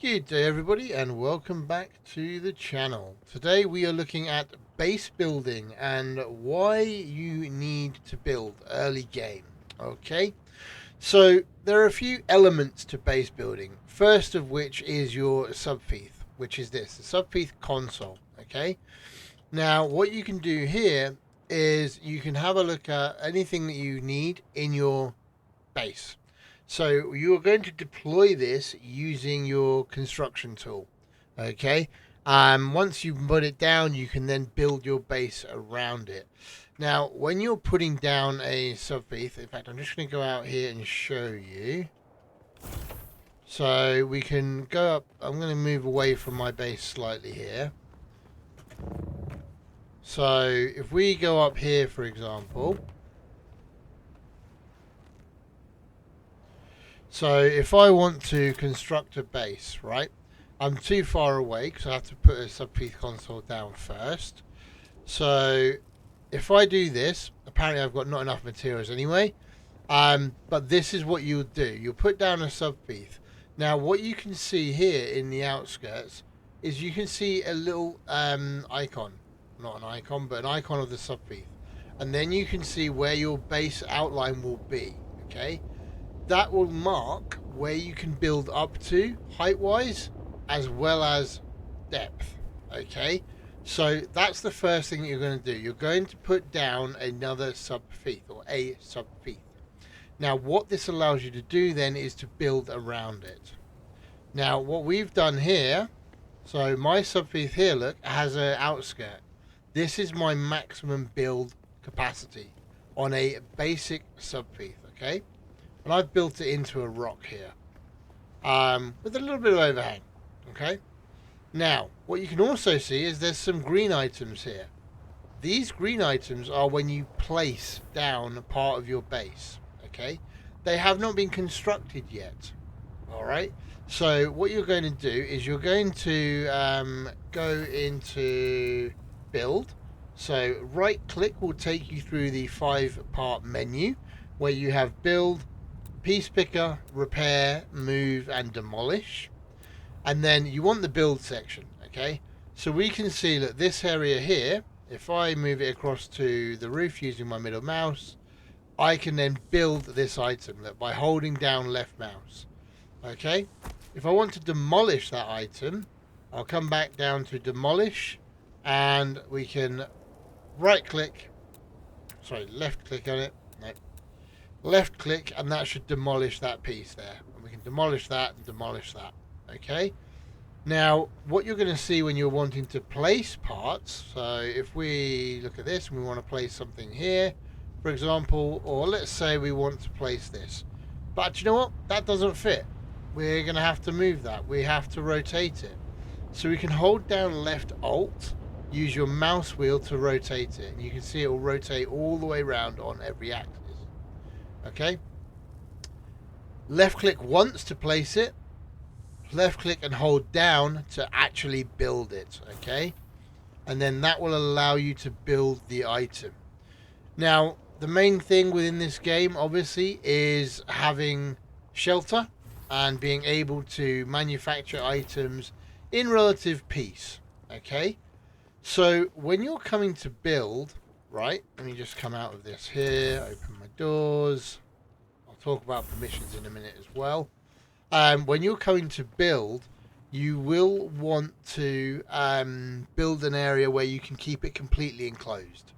Good day everybody and welcome back to the channel. Today we are looking at base building and why you need to build early game. Okay, so there are a few elements to base building. First of which is your subfieth, which is this, the subfieth console. Okay, now what you can do here is you can have a look at anything that you need in your base. So you're going to deploy this using your construction tool. Okay. Once you've put it down, you can then build your base around it. Now, when you're putting down a subfieth, in fact, I'm just going to go out here and show you. So we can go up. I'm going to move away from my base slightly here. So if we go up here, for example. So if I want to construct a base, right, I'm too far away because I have to put a subfieth console down first. So if I do this, apparently I've got not enough materials anyway. But this is what you'll do. You'll put down a subfieth. Now what you can see here in the outskirts is you can see a little icon. Not an icon, but an icon of the subfieth. And then you can see where your base outline will be. Okay. That will mark where you can build up to height-wise as well as depth. Okay, so that's the first thing that you're going to do. You're going to put down another subfieth or a subfieth. Now what this allows you to do then is to build around it. Now what we've done here, so my subfieth here, look, has an outskirt. This is my maximum build capacity on a basic subfieth. Okay, and I've built it into a rock here with a little bit of overhang. Okay, now what you can also see is there's some green items here. These green items are when you place down a part of your base. Okay, they have not been constructed yet. All right, so what you're going to do is you're going to go into build. So right click will take you through the 5-part menu where you have build, piece picker, repair, move, and demolish. And then you want the build section. Okay, so we can see that this area here, if I move it across to the roof using my middle mouse, I can then build this item by holding down left mouse. Okay, if I want to demolish that item, I'll come back down to demolish and we can left click on it. No, left click and that should demolish that piece there, and we can demolish that and demolish that. Okay, now what you're going to see when you're wanting to place parts, so if we look at this and we want to place something here, for example, or let's say we want to place this, but you know what, that doesn't fit, we're going to have to move that, we have to rotate it. So we can hold down left alt, use your mouse wheel to rotate it, and you can see it will rotate all the way around on every axis. Okay, left click once to place it, left click and hold down to actually build it. Okay, and then that will allow you to build the item. Now the main thing within this game obviously is having shelter and being able to manufacture items in relative peace. Okay, so when you're coming to build, right, let me just come out of this here, open my doors. I'll talk about permissions in a minute as well. When you're coming to build, you will want to build an area where you can keep it completely enclosed.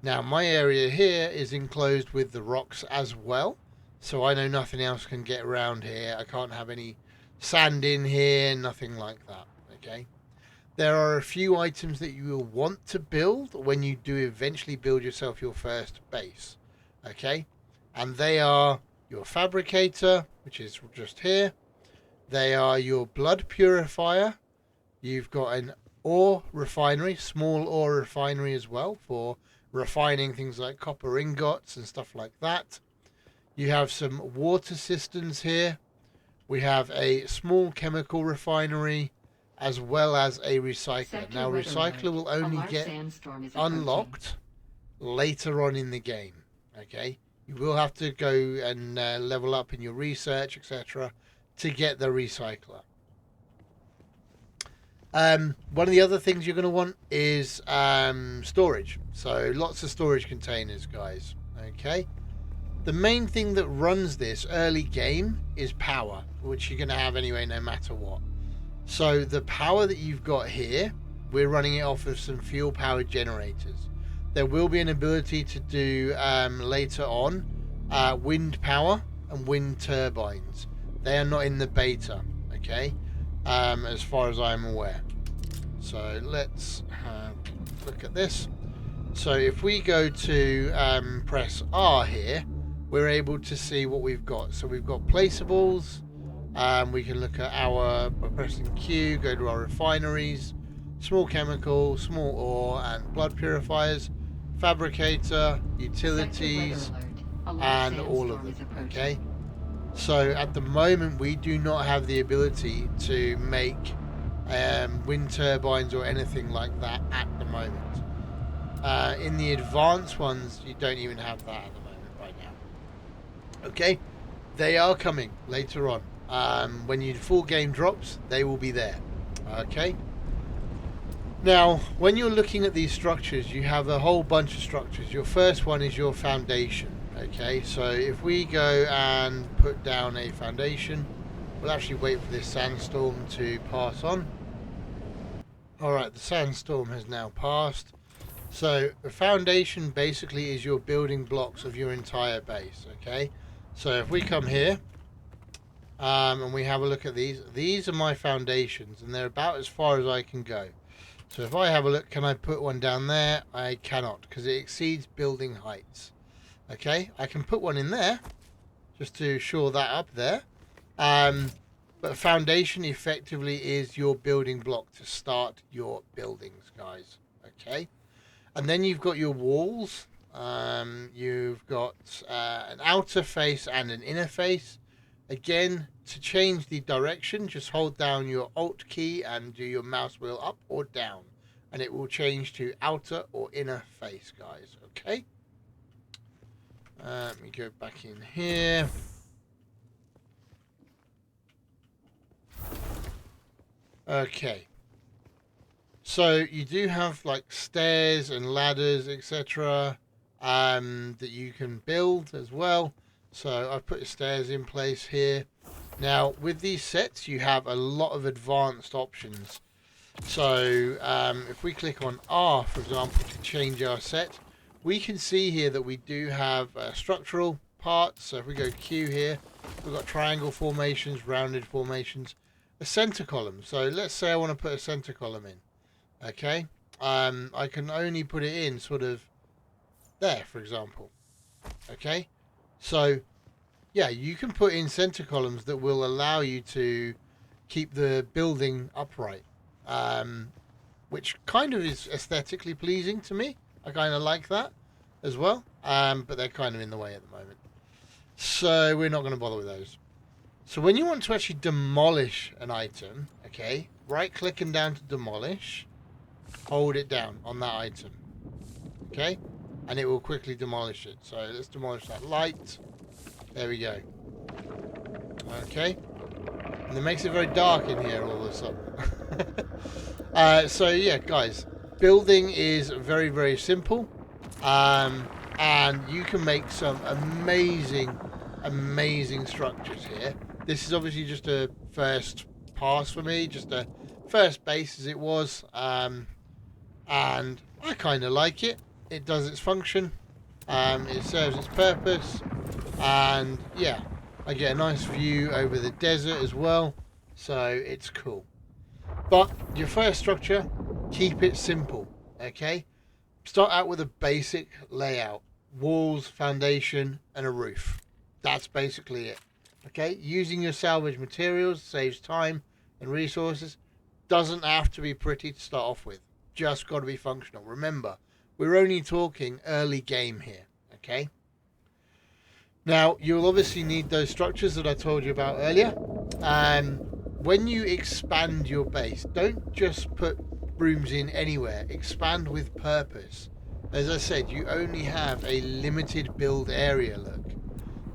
Now my area here is enclosed with the rocks as well, so I know nothing else can get around here. I can't have any sand in here, nothing like that. Okay, there are a few items that you will want to build when you do eventually build yourself your first base. Okay, and they are your fabricator, which is just here. They are your blood purifier. You've got an ore refinery, small ore refinery as well, for refining things like copper ingots and stuff like that. You have some water cisterns here. We have a small chemical refinery as well as a recycler. Now recycler will only get unlocked later on in the game. Okay, you will have to go and level up in your research, etc., to get the recycler. One of the other things you're going to want is storage. So lots of storage containers, guys. Okay. The main thing that runs this early game is power, which you're going to have anyway, no matter what. So the power that you've got here, we're running it off of some fuel-powered generators. There will be an ability to do later on wind power and wind turbines. They are not in the beta, okay, as far as I'm aware. So let's look at this. So if we go to press R here, we're able to see what we've got. So we've got placeables. We can look at our, by pressing Q, go to our refineries, small chemical, small ore, and blood purifiers, fabricator, utilities, and all of them. Okay. So at the moment, we do not have the ability to make wind turbines or anything like that at the moment. In the advanced ones, you don't even have that at the moment right now. Okay, they are coming later on. When your full game drops, they will be there. Okay. Now, when you're looking at these structures, you have a whole bunch of structures. Your first one is your foundation. Okay, so if we go and put down a foundation, we'll actually wait for this sandstorm to pass on. Alright, the sandstorm has now passed. So the foundation basically is your building blocks of your entire base. Okay, so if we come here and we have a look at these are my foundations, and they're about as far as I can go. So if I have a look, can I put one down there? I cannot, because it exceeds building heights. Okay, I can put one in there just to shore that up there. But foundation effectively is your building block to start your buildings, guys. Okay, and then you've got your walls. You've got an outer face and an inner face. Again, to change the direction, just hold down your Alt key and do your mouse wheel up or down, and it will change to outer or inner face, guys. Okay. Let me go back in here. Okay. So you do have like stairs and ladders, etc., that you can build as well. So I've put the stairs in place here. Now with these sets, you have a lot of advanced options. So if we click on R, for example, to change our set, we can see here that we do have structural parts. So if we go Q here, we've got triangle formations, rounded formations, a center column. So let's say I want to put a center column in. Okay, I can only put it in sort of there, for example. Okay, so yeah, you can put in center columns that will allow you to keep the building upright, which kind of is aesthetically pleasing to me. I kind of like that as well, but they're kind of in the way at the moment, so we're not going to bother with those. So when you want to actually demolish an item, okay, right click and down to demolish, hold it down on that item, okay, and it will quickly demolish it. So let's demolish that light. There we go. Okay, and it makes it very dark in here all of a sudden. So yeah, guys, building is very, very simple, and you can make some amazing structures here. This is obviously just a first pass for me, just a first base as it was, and I kind of like it. It does its function, it serves its purpose, and yeah, I get a nice view over the desert as well, so it's cool. But your first structure, keep it simple. Okay, start out with a basic layout: walls, foundation, and a roof. That's basically it. Okay, using your salvage materials saves time and resources. Doesn't have to be pretty to start off with, just got to be functional. Remember, we're only talking early game here. Okay, now you'll obviously need those structures that I told you about earlier. When you expand your base, don't just put rooms in anywhere. Expand with purpose. As I said, you only have a limited build area, look.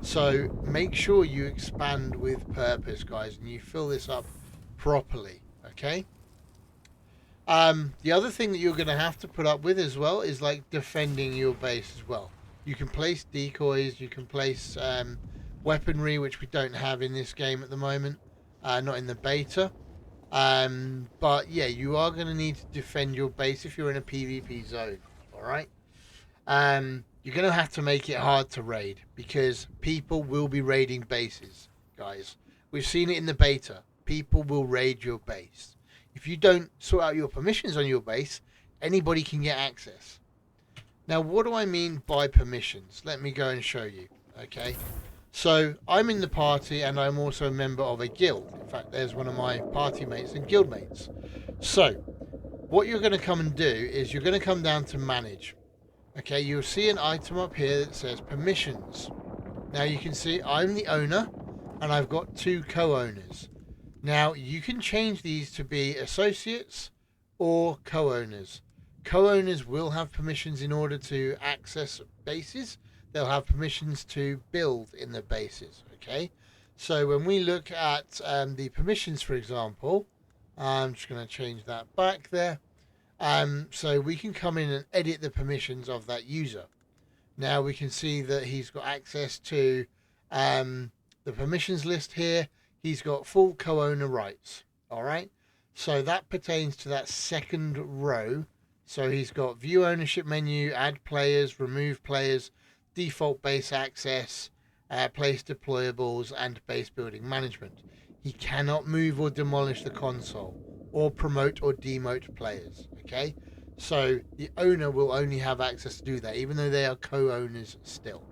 So make sure you expand with purpose, guys, and you fill this up properly. Okay, The other thing that you're going to have to put up with as well is like defending your base as well. You can place decoys, you can place weaponry, which we don't have in this game at the moment, not in the beta. But yeah, you are going to need to defend your base if you're in a PvP zone. All right. You're going to have to make it hard to raid because people will be raiding bases, guys. We've seen it in the beta. People will raid your base. If you don't sort out your permissions on your base, anybody can get access. Now, what do I mean by permissions? Let me go and show you. Okay. So I'm in the party and I'm also a member of a guild. In fact, there's one of my party mates and guild mates. So what you're going to come and do is you're going to come down to manage. Okay, you'll see an item up here that says permissions. Now you can see I'm the owner and I've got 2 co-owners. Now you can change these to be associates or co-owners. Co-owners will have permissions in order to access bases. They'll have permissions to build in the bases. Okay, so when we look at the permissions, for example, I'm just going to change that back there. So we can come in and edit the permissions of that user. Now we can see that he's got access to the permissions list here. He's got full co-owner rights. All right. So that pertains to that second row. So he's got view ownership menu, add players, remove players, default base access, place deployables, and base building management. He cannot move or demolish the console or promote or demote players. Okay, so the owner will only have access to do that, even though they are co-owners still.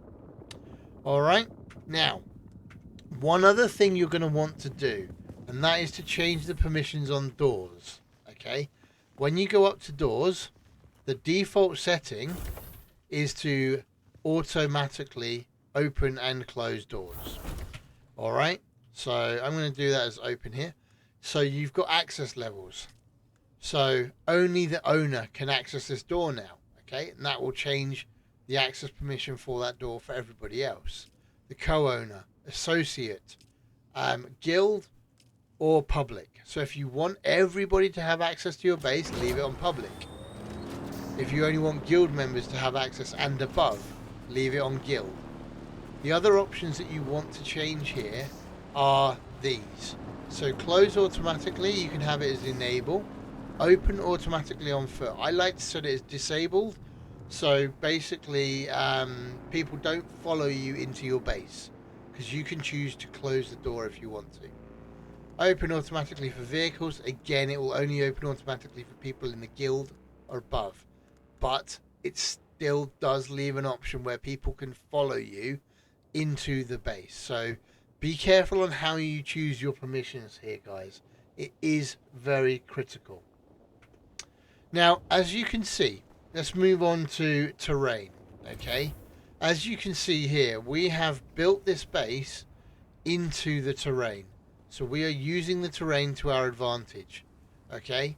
All right. Now, one other thing you're going to want to do, and that is to change the permissions on doors. Okay, when you go up to doors, the default setting is to automatically open and close doors. All right. So I'm going to do that as open here. So you've got access levels. So only the owner can access this door now, okay? And that will change the access permission for that door for everybody else. The co-owner, associate, guild, or public. So if you want everybody to have access to your base, leave it on public. If you only want guild members to have access and above, leave it on guild. The other options that you want to change here are these. So close automatically, you can have it as enable. Open automatically on foot. I like to set it as disabled. So basically, people don't follow you into your base because you can choose to close the door if you want to. Open automatically for vehicles. Again, it will only open automatically for people in the guild or above. But it still does leave an option where people can follow you into the base. So be careful on how you choose your permissions here, guys. It is very critical. Now, as you can see, let's move on to terrain, okay? As you can see here, we have built this base into the terrain. So we are using the terrain to our advantage, okay?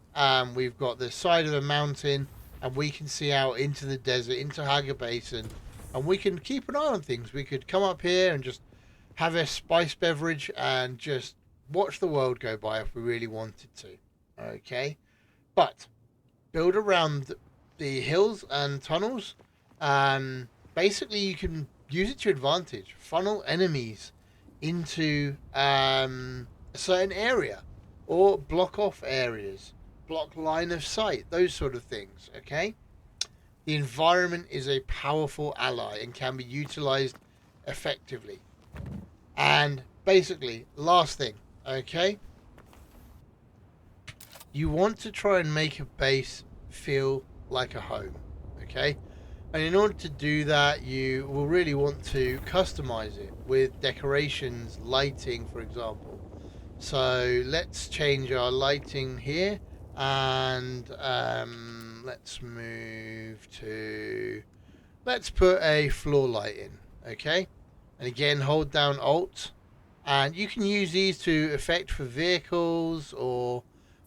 We've got the side of the mountain, and we can see out into the desert, into Haga Basin, and we can keep an eye on things. We could come up here and just have a spice beverage and just watch the world go by if we really wanted to, okay? But build around the hills and tunnels. Basically, you can use it to advantage. Funnel enemies into a certain area or block off areas, block line of sight, those sort of things, okay? The environment is a powerful ally and can be utilized effectively. And basically, last thing, okay? You want to try and make a base feel like a home, okay? And in order to do that, you will really want to customize it with decorations, lighting, for example. So let's change our lighting here, and let's move to, let's put a floor light in, okay? And again, hold down Alt, and you can use these to effect for vehicles or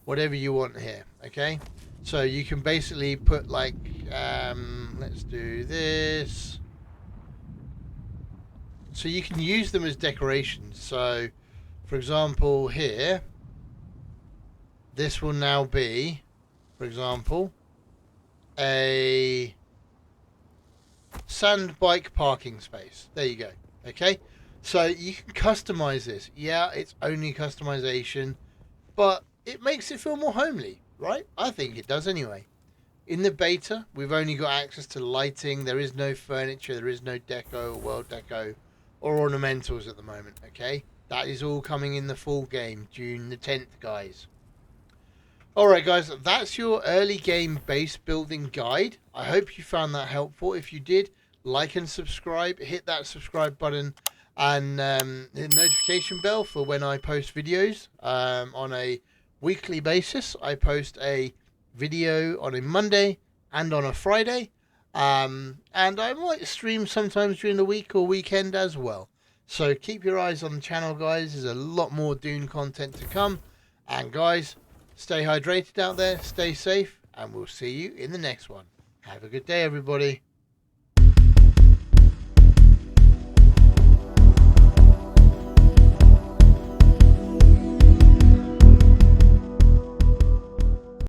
whatever you want here, okay? So you can basically put like, let's do this. So you can use them as decorations. So, for example, here, this will now be, for for example, a sand bike parking space. There you go. Okay, so you can customize this. Yeah, it's only customization, but it makes it feel more homely, right? I think it does anyway. In the beta, we've only got access to lighting. There is no furniture, there is no deco, or world deco, or ornamentals at the moment, okay? That is all coming in the full game, June the 10th, guys. Alright guys, that's your early game base building guide. I hope you found that helpful. If you did, like and subscribe. Hit that subscribe button and hit the notification bell for when I post videos on a weekly basis. I post a video on a Monday and on a Friday. And I might stream sometimes during the week or weekend as well. So keep your eyes on the channel, guys. There's a lot more Dune content to come. And guys, stay hydrated out there, stay safe, and we'll see you in the next one. Have a good day, everybody.